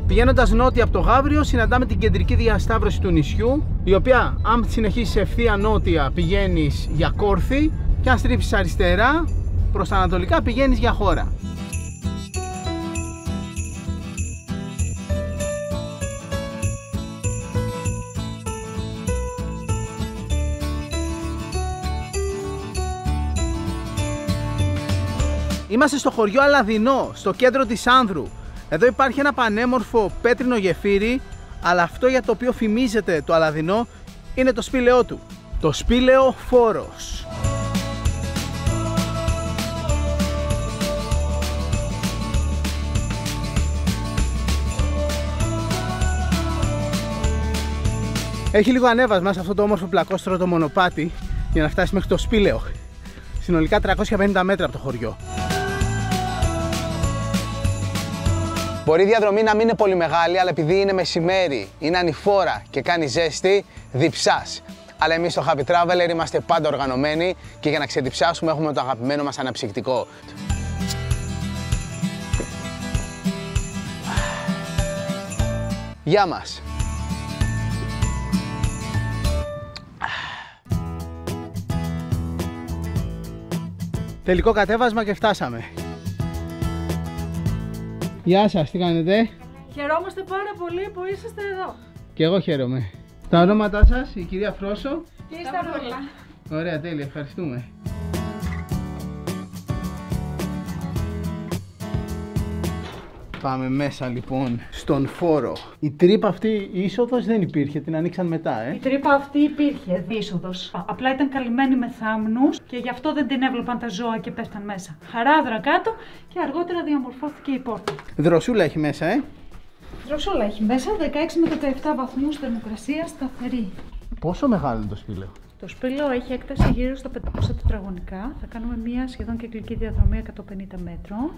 Πηγαίνοντας νότια από το Γαύριο, συναντάμε την κεντρική διασταύρωση του νησιού, η οποία, αν συνεχίσεις ευθεία νότια, πηγαίνεις για Κόρθη, και αν στρίψεις αριστερά προς ανατολικά, πηγαίνεις για Χώρα. Είμαστε στο χωριό Αλαδινό, στο κέντρο της Άνδρου. Εδώ υπάρχει ένα πανέμορφο πέτρινο γεφύρι, αλλά αυτό για το οποίο φημίζεται το Αλαδινό είναι το σπήλαιό του. Το σπήλαιο Φόρος. Έχει λίγο ανέβασμα σε αυτό το όμορφο πλακόστρωτο μονοπάτι για να φτάσει μέχρι το Σπήλαιο. Συνολικά 350 μέτρα από το χωριό. Μπορεί η διαδρομή να μην είναι πολύ μεγάλη, αλλά επειδή είναι μεσημέρι, είναι ανηφόρα και κάνει ζέστη, διψάς. Αλλά εμείς στο Happy Traveler είμαστε πάντα οργανωμένοι και για να ξεδιψάσουμε έχουμε το αγαπημένο μας αναψυκτικό. Γεια μας! Τελικό κατέβασμα και φτάσαμε. Γεια σας, τι κάνετε? Χαιρόμαστε πάρα πολύ που είσαστε εδώ. Και εγώ χαίρομαι. Τα ονόματά σας, η κυρία Φρόσο Και η Σταυρούλα. Ωραία, τέλεια, ευχαριστούμε. Πάμε μέσα λοιπόν στον φόρο. Η τρύπα αυτή, η είσοδος δεν υπήρχε, την ανοίξαν μετά, Η τρύπα αυτή υπήρχε, είσοδος. Απλά ήταν καλυμμένη με θάμνους και γι' αυτό δεν την έβλεπαν τα ζώα και πέφταν μέσα. Χαράδρα κάτω και αργότερα διαμορφώθηκε η πόρτα. Δροσούλα έχει μέσα, Δροσούλα έχει μέσα, 16 με 17 βαθμούς θερμοκρασία σταθερή. Πόσο μεγάλο είναι το Σπήλαιο? Το Σπήλαιο έχει έκταση γύρω στα 500 τετραγωνικά. Θα κάνουμε μια σχεδόν κυκλική διαδρομή 150 μέτρων.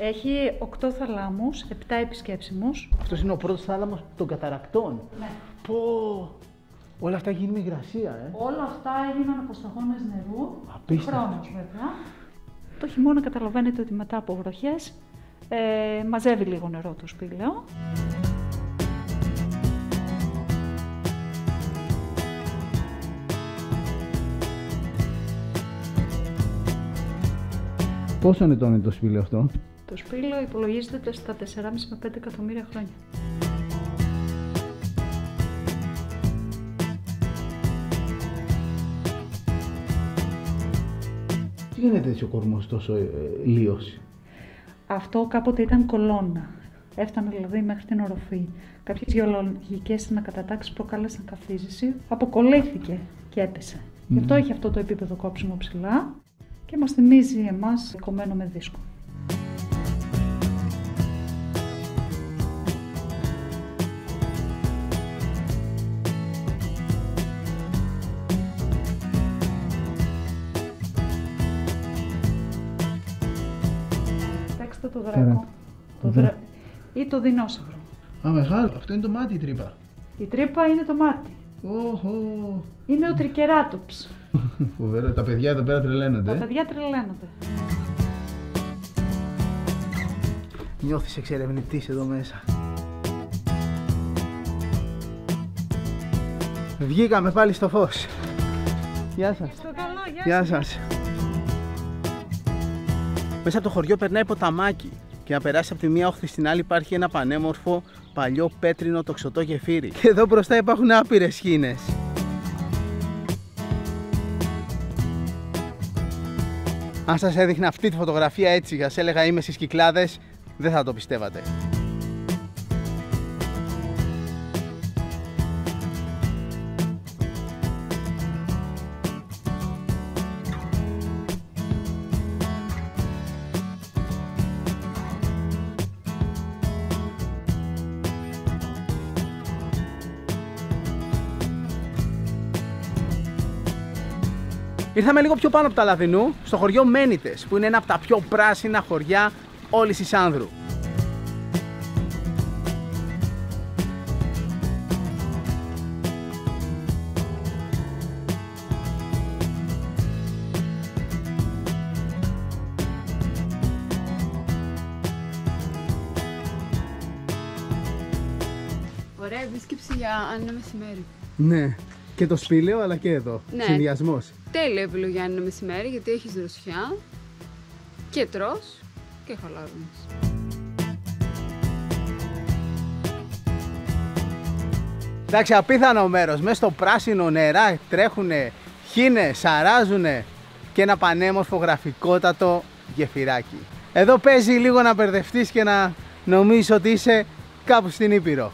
Έχει 8 θαλάμους, 7 επισκέψιμους. Αυτός είναι ο πρώτος θάλαμος των καταρακτών. Ναι. Πω! Όλα αυτά γίνουν με υγρασία, Όλα αυτά έγιναν από σταγόνες νερού. Απίστευτο. Χρόνος βέβαια. Το χειμώνα καταλαβαίνετε ότι μετά από βροχές μαζεύει λίγο νερό το Σπήλαιο. Πόσο ετών είναι το Σπήλαιο αυτό? Το Σπήλαιο υπολογίζεται στα 4,5 με 5 εκατομμύρια χρόνια. Τι γίνεται έτσι ο κορμός τόσο λίος? Αυτό κάποτε ήταν κολόνα. Έφτανε δηλαδή μέχρι την οροφή. Κάποιες γεωλογικές ανακατατάξεις προκάλεσαν καθίζηση. Αποκολλήθηκε και έπεσε. Γι' αυτό έχει αυτό το επίπεδο κόψιμο ψηλά και μας θυμίζει εμάς κομμένο με δίσκο. Κοιτάξτε το δράκο. Ή το δεινόσαυρο. Α, μεγάλο. Αυτό είναι το μάτι η τρύπα. Η τρύπα είναι το μάτι. Είναι ο Τρικεράτοψ. Φοβερό. Τα παιδιά εδώ πέρα τρελαίνονται. Τα παιδιά τρελαίνονται. Νιώθεις εξερευνητής εδώ μέσα. Βγήκαμε πάλι στο φως. Γεια σας. Γεια σας. Μέσα από το χωριό περνάει ποταμάκι και να περάσει από τη μία όχθη στην άλλη υπάρχει ένα πανέμορφο παλιό πέτρινο τοξωτό γεφύρι. Και εδώ μπροστά υπάρχουν άπειρες χήνες. Αν σας έδειχνα αυτή τη φωτογραφία έτσι και σας έλεγα είμαι στις Κυκλάδες, δεν θα το πιστεύατε. Ήρθαμε λίγο πιο πάνω από τα Λαδινού, στο χωριό Μένιτες, που είναι ένα από τα πιο πράσινα χωριά όλης της Άνδρου. Ωραία επίσκεψη για αν είναι μεσημέρι. Ναι, και το Σπήλαιο αλλά και εδώ, Ναι. συνδυασμός. Τέλεια επιλογή αν είναι μεσημέρι, γιατί έχεις δροσιά και τρως και χαλάρωνες. Εντάξει, απίθανο μέρος, μέσα στο πράσινο νερά τρέχουνε χήνες, σαράζουνε και ένα πανέμορφο γραφικότατο γεφυράκι. Εδώ παίζει λίγο να μπερδευτείς και να νομίζεις ότι είσαι κάπου στην Ήπειρο.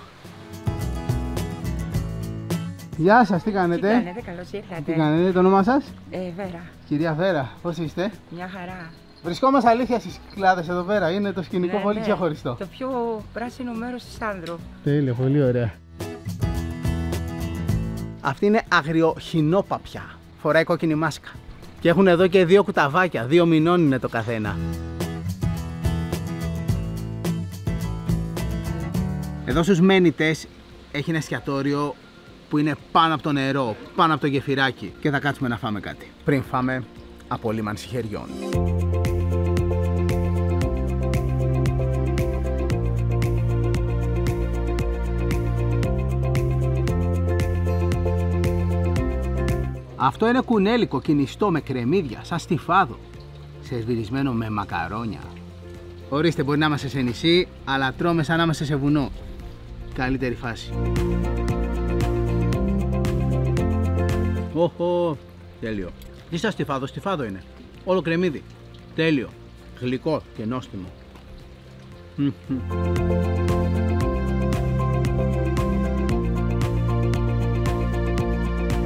Γεια σας, τι κάνετε? Τι κάνετε, καλώς ήρθατε. Τι κάνετε, το όνομά σας? Βέρα. Κυρία Βέρα, πώς είστε? Μια χαρά. Βρισκόμαστε αλήθεια στις Κυκλάδες εδώ πέρα, είναι το σκηνικό πολύ ξεχωριστό. Το πιο πράσινο μέρος της Άνδρου. Τέλεια, πολύ ωραία. Αυτή είναι αγριοχινόπαπια. Φοράει κόκκινη μάσκα. Και έχουν εδώ και 2 κουταβάκια. 2 μηνών είναι το καθένα. Εδώ στους Μένιτες έχει ένα εστιατόριο που είναι πάνω από το νερό, πάνω από το γεφυράκι. Και θα κάτσουμε να φάμε κάτι. Πριν φάμε απολύμανση χεριών. Αυτό είναι κουνέλι κοκκινιστό με κρεμμύδια, σαν στιφάδο, σερβιρισμένο με μακαρόνια. Ορίστε, μπορεί να είμαστε σε νησί, αλλά τρώμε σαν να είμαστε σε βουνό. Καλύτερη φάση. Οχο, τέλειο. Τι σαν στιφάδο, στιφάδο είναι. Όλο κρεμμύδι. Τέλειο. Γλυκό και νόστιμο.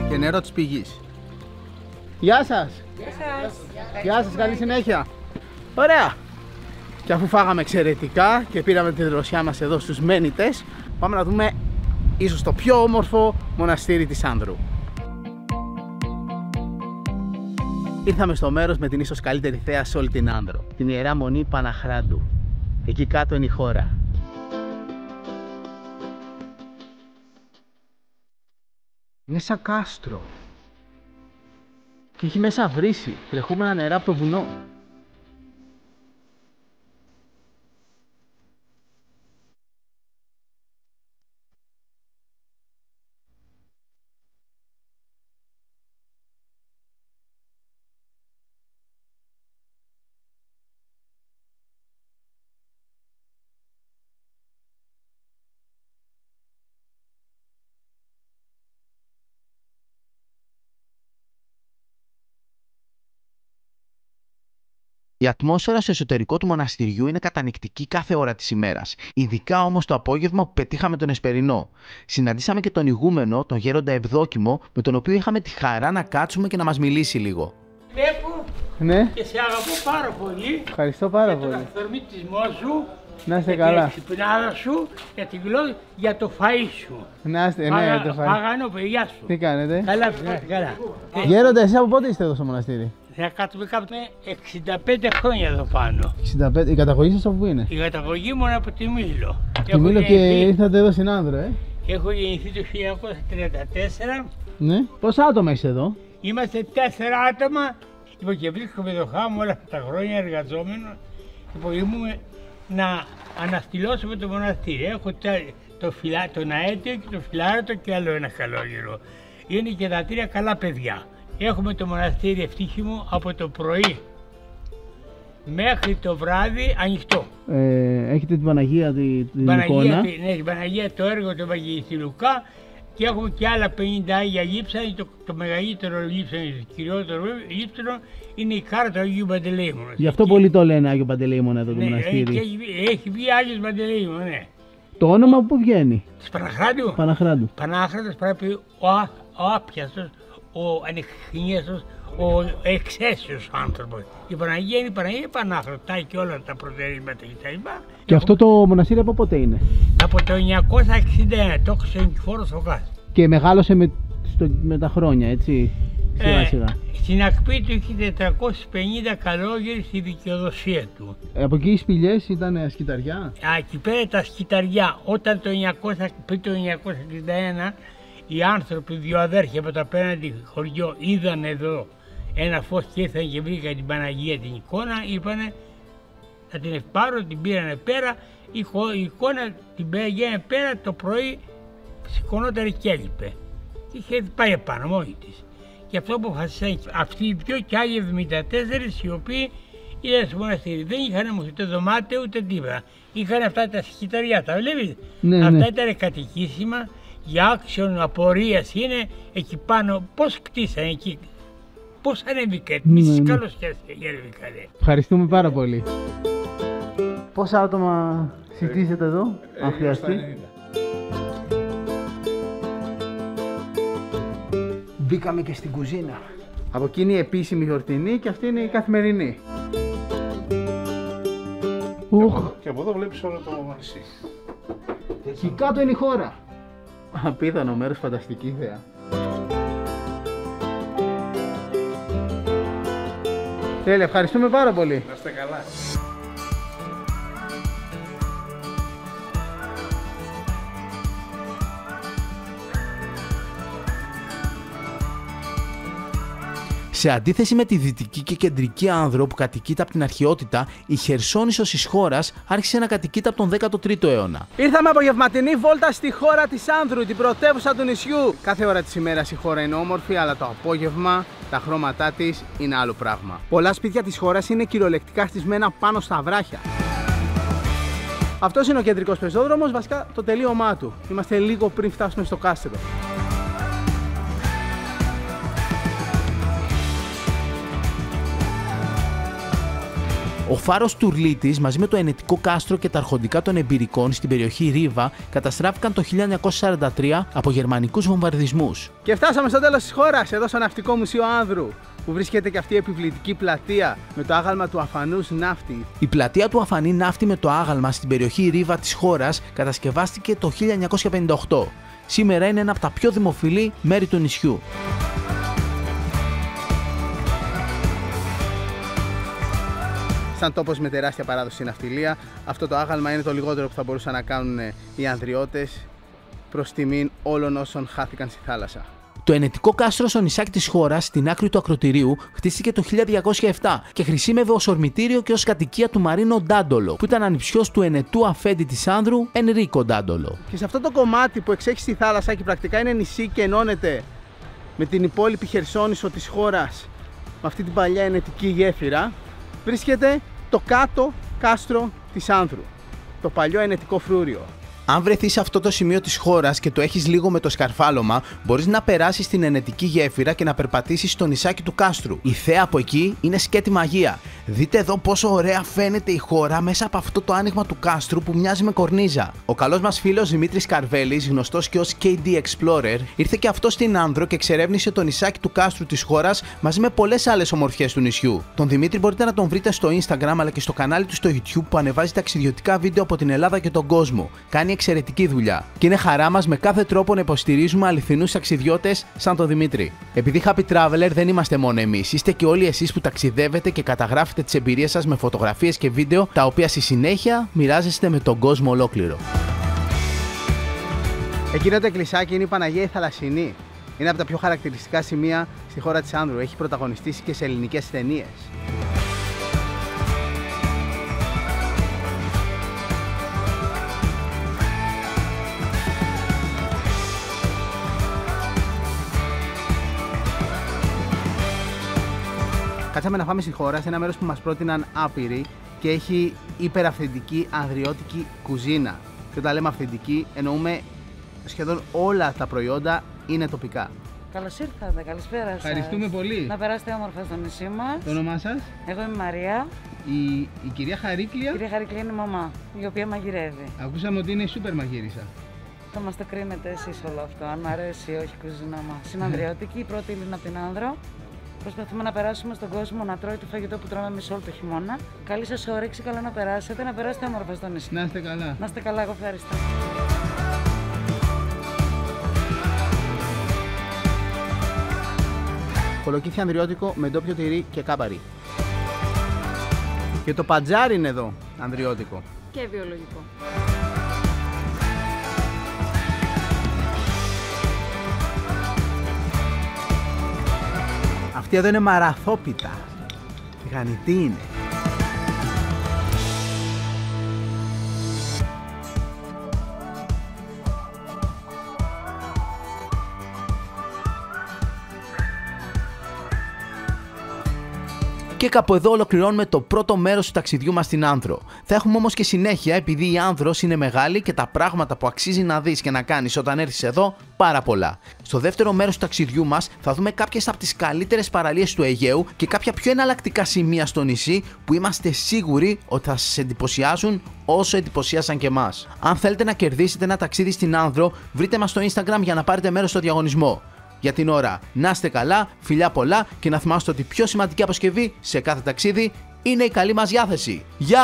Και νερό της πηγής. Γεια σας! Γεια σας! Γεια σας, καλή συνέχεια! Ωραία! Και αφού φάγαμε εξαιρετικά και πήραμε τη δροσιά μας εδώ στους Μένιτες, πάμε να δούμε ίσως το πιο όμορφο μοναστήρι της Άνδρου. Ήρθαμε στο μέρος με την ίσως καλύτερη θέα σε όλη την Άνδρο, την Ιερά Μονή Παναχράντου. Εκεί κάτω είναι η χώρα. Είναι σαν κάστρο. Και έχει μέσα βρύση, τρεχούμενα νερά από το βουνό. Η ατμόσφαιρα στο εσωτερικό του μοναστηριού είναι κατανυκτική κάθε ώρα της ημέρας. Ειδικά όμως το απόγευμα που πετύχαμε τον Εσπερινό. Συναντήσαμε και τον ηγούμενο, τον γέροντα Ευδόκιμο, με τον οποίο είχαμε τη χαρά να κάτσουμε και να μας μιλήσει λίγο. Βλέπω Ναι. και σε αγαπώ πάρα πολύ. Ευχαριστώ πάρα για πολύ. τον αυθορμητισμό σου, Να είστε για καλά. την εξυπνάδα σου, για την γλώσσα, για το φαΐ σου. Να είστε, ναι, το φάει. Παγανό, παιδιά σου. Τι κάνετε? Καλά, καλά. Γέροντα, εσείς από πότε είστε εδώ στο μοναστήρι? Θα κάτσουμε κάπου 65 χρόνια εδώ πάνω. 65. Η καταγωγή σας από πού είναι? Η καταγωγή μου είναι από τη Μήλο. Τη Μήλο και ήρθατε εδώ στην Άνδρο, Έχω γεννηθεί το 1934. Ναι. Πόσα άτομα είστε εδώ? Είμαστε 4 άτομα. Λοιπόν, και βρίσκομαι εδώ χάμω όλα αυτά τα χρόνια εργαζόμενο. Λοιπόν, ήμουν να αναστηλώσουμε το μοναστήρι. Έχω τον αέτιο και το φιλάρωτο και άλλο ένα καλόγερο. Είναι και τα 3 καλά παιδιά. Έχουμε το μοναστήρι ευτύχημο από το πρωί μέχρι το βράδυ ανοιχτό. Έχετε την Παναγία, την εικόνα. Ναι, την Παναγία, το έργο του Ευαγγελιστή Λουκά, και έχουμε και άλλα 50 Άγια Λείψανα. Το μεγαλύτερο λείψανο, το κυριότερο λείψανο είναι η κάρτα του Αγίου Παντελεήμωνα. Γι' αυτό πολλοί το λένε Άγιο Παντελεήμωνα εδώ το μοναστήρι. Έχει βγει Άγιος Παντελεήμωνα, ναι. Το όνομα πού βγαίνει? Της Παναχράντου. Παναχράντος πρέπει ο άπιαστος, ο ανεχνίαστος, ο εξαίσιος άνθρωπος. Η Παναγία είναι η Παναγία Παναχραντά και όλα τα προτερήματα κτλ. Και αυτό το μοναστήρι από πότε είναι? Από το 961, το έχω στον Νικηφόρο Σοκάς. Και μεγάλωσε με τα χρόνια, έτσι, σιγά σιγά. Στην ακτή του είχε 450 καλόγεροι στη δικαιοδοσία του. Από εκεί οι σπηλιές ήταν σκυταριά. Εκεί πέρα τα σκυταριά. Όταν πριν το 1961 οι άνθρωποι, 2 αδέρφια από το απέναντι χωριό, είδαν εδώ ένα φως και ήρθαν και βρήκαν την Παναγία την εικόνα, είπανε θα την ευπάρω, την πήρανε πέρα, η εικόνα την πήγαινε πέρα, το πρωί σηκωνόταν και έλειπε. Είχε πάει επάνω μόνη της. Και αυτό αποφασίσαν αυτοί οι 2 και άλλοι 74 οι οποίοι ήταν στο μοναστήρι. Δεν είχαν όμως ούτε δωμάτιο ούτε τίποτα. Είχαν αυτά τα σκυταριά, τα βλέπεις. Ναι, αυτά ναι. Ήταν κατοικήσιμα για άξιον απορίας είναι εκεί πάνω. Πώς κτίσανε εκεί, πώς ανέβηκαν, μισή καλοσιάς ανέβηκαν. Ευχαριστούμε πάρα πολύ. Πόσα άτομα συζητήσετε εδώ, αν χρειαστεί? Μπήκαμε και στην κουζίνα. Από εκεί είναι η επίσημη γιορτινή και αυτή είναι η καθημερινή. Και από εδώ βλέπεις όλο το νησί. Εκεί κάτω είναι η χώρα. Απίθανο μέρος, φανταστική θέα. Τέλεια, ευχαριστούμε πάρα πολύ. Να είστε καλά. Σε αντίθεση με τη δυτική και κεντρική Άνδρο που κατοικείται από την αρχαιότητα, η Χερσόνησος της χώρας άρχισε να κατοικείται από τον 13ο αιώνα. Ήρθαμε απογευματινή βόλτα στη χώρα της Άνδρου, την πρωτεύουσα του νησιού. Κάθε ώρα της ημέρας η χώρα είναι όμορφη, αλλά το απόγευμα τα χρώματά της είναι άλλο πράγμα. Πολλά σπίτια της χώρας είναι κυριολεκτικά χτισμένα πάνω στα βράχια. Αυτός είναι ο κεντρικός πεζόδρομος, βασικά το τελείωμά του. Είμαστε λίγο πριν φτάσουμε στο κάστρο. Ο φάρος Τουρλίτης μαζί με το ενετικό κάστρο και τα αρχοντικά των εμπειρικών στην περιοχή Ρίβα καταστράφηκαν το 1943 από γερμανικούς βομβαρδισμούς. Και φτάσαμε στο τέλος της χώρας, εδώ στο Ναυτικό Μουσείο Άνδρου, που βρίσκεται και αυτή η επιβλητική πλατεία με το άγαλμα του αφανούς ναύτη. Η πλατεία του αφανή ναύτη με το άγαλμα στην περιοχή Ρίβα της χώρας κατασκευάστηκε το 1958. Σήμερα είναι ένα από τα πιο δημοφιλή μέρη του νησιού. Σαν τόπος με τεράστια παράδοση στην ναυτιλία, αυτό το άγαλμα είναι το λιγότερο που θα μπορούσαν να κάνουν οι Ανδριώτες προς τιμήν όλων όσων χάθηκαν στη θάλασσα. Το ενετικό κάστρο στο νησάκι της χώρας, στην άκρη του ακροτηρίου, χτίστηκε το 1207 και χρησίμευε ως ορμητήριο και ως κατοικία του Μαρίνο Ντάντολο, που ήταν ανιψιός του ενετού αφέντη της Άνδρου, Ενρίκο Ντάντολο. Και σε αυτό το κομμάτι που εξέχει στη θάλασσα και πρακτικά είναι νησί και ενώνεται με την υπόλοιπη Χερσόνησο της χώρας, με αυτή την παλιά ενετική γέφυρα, βρίσκεται το κάτω κάστρο της Άνδρου, το παλιό ενετικό φρούριο. Αν βρεθείς σε αυτό το σημείο της χώρας και το έχεις λίγο με το σκαρφάλωμα, μπορείς να περάσεις την ενετική γέφυρα και να περπατήσεις στο νησάκι του κάστρου. Η θέα από εκεί είναι σκέτη μαγεία. Δείτε εδώ πόσο ωραία φαίνεται η χώρα μέσα από αυτό το άνοιγμα του κάστρου που μοιάζει με κορνίζα. Ο καλός μας φίλος Δημήτρης Καρβέλης, γνωστός και ως KD Explorer, ήρθε και αυτό στην Άνδρο και εξερεύνησε το νησάκι του κάστρου της χώρας μαζί με πολλές άλλες ομορφιές του νησιού. Τον Δημήτρη μπορείτε να τον βρείτε στο Instagram αλλά και στο κανάλι του στο YouTube που ανεβάζει ταξιδιωτικά βίντεο από την Ελλάδα και τον κόσμο. Κάνει εξαιρετική δουλειά. Και είναι χαρά μας με κάθε τρόπο να υποστηρίζουμε αληθινούς ταξιδιώτες σαν τον Δημήτρη. Επειδή Happy Traveler δεν είμαστε μόνο εμείς, είστε και όλοι εσείς που ταξιδεύετε και καταγράφετε τις εμπειρίες σας με φωτογραφίες και βίντεο, τα οποία στη συνέχεια μοιράζεστε με τον κόσμο ολόκληρο. Εκείνο το εκκλησάκι είναι η Παναγία η Θαλασσινή. Είναι από τα πιο χαρακτηριστικά σημεία στη χώρα της Άνδρου. Έχει πρωταγωνιστήσει και σε ελληνικές ταινίες. Κάτσαμε να φάμε στη χώρα, σε ένα μέρος που μας πρότειναν άπειροι και έχει υπεραυθεντική ανδριώτικη κουζίνα. Και όταν λέμε αυθεντική, εννοούμε σχεδόν όλα τα προϊόντα είναι τοπικά. Καλώς ήρθατε, καλησπέρα σας. Ευχαριστούμε πολύ. Να περάσετε όμορφα στο νησί μας. Το όνομά σας? Εγώ είμαι η Μαρία. Η κυρία Χαρίκλια? Η κυρία Χαρίκλια είναι η μαμά, η οποία μαγειρεύει. Ακούσαμε ότι είναι σούπερ μαγείρισα. Θα μας το κρίνετε εσείς όλο αυτό, αν μ' αρέσει ή όχι η κουζίνα μας. Είναι ανδριώτικη, η πρώτη ύλη από την Άνδρο. Προσπαθούμε να περάσουμε στον κόσμο να τρώει το φαγητό που τρώμε εμείς όλο το χειμώνα. Καλή σας όρεξη, καλά να περάσετε όμορφα στο νησί. Να είστε καλά. Να είστε καλά, εγώ ευχαριστώ. Κολοκύθι ανδριώτικο με ντόπιο τυρί και κάμπαρι. Και το πατζάρι είναι εδώ, ανδριώτικο. Και βιολογικό. Αυτή εδώ είναι μαραθόπιτα. Τηγανιτή είναι. Και κάπου εδώ ολοκληρώνουμε το πρώτο μέρος του ταξιδιού μας στην Άνδρο. Θα έχουμε όμως και συνέχεια, επειδή η Άνδρος είναι μεγάλη και τα πράγματα που αξίζει να δεις και να κάνεις όταν έρθεις εδώ, πάρα πολλά. Στο δεύτερο μέρος του ταξιδιού μας θα δούμε κάποιες από τις καλύτερες παραλίες του Αιγαίου και κάποια πιο εναλλακτικά σημεία στο νησί που είμαστε σίγουροι ότι θα σας εντυπωσιάζουν όσο εντυπωσίασαν και εμάς. Αν θέλετε να κερδίσετε ένα ταξίδι στην Άνδρο, βρείτε μας στο Instagram για να πάρετε μέρος στο διαγωνισμό. Για την ώρα, να είστε καλά, φιλιά πολλά και να θυμάστε ότι η πιο σημαντική αποσκευή σε κάθε ταξίδι είναι η καλή μας διάθεση. Γεια!